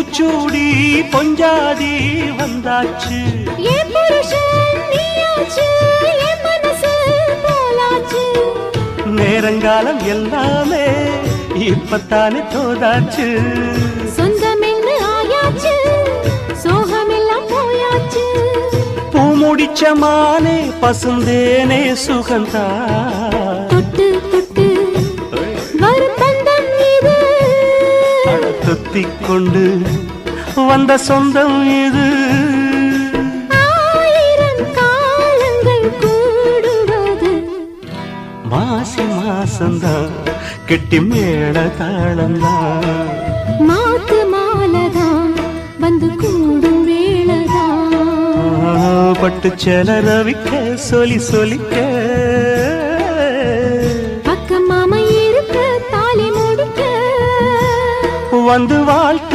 பூச்சூடி பொஞ்சாதி வந்தாச்சு என் புருஷன் நீயாச்சு என் மனசு போலாச்சு நேரங்காலம் எல்லாமே இப்பத்தானே தோதாச்சு சொந்தம் என்று ஆயாச்சு சோகமெல்லாம் போயாச்சு பூ முடிச்ச மானே பசுந்தேனே சுகந்தா தொட்டு தொட்டு வரும் பந்தம் இது தொத்திக் கொண்டு வந்த சொந்தம் இது ஆயிரம் காலங்கள் கூடுவது மாசி மாசந்தான் கெட்டி மேள தாளந்தான் மாத்து மாலதான் வந்து கூடும் வேளதான் பட்டு செல ரவிக்க சொல்லி சொல்லிக்க பக்கம் மாமா இருக்க தாலி முடிக்க வந்து வாழ்க்கை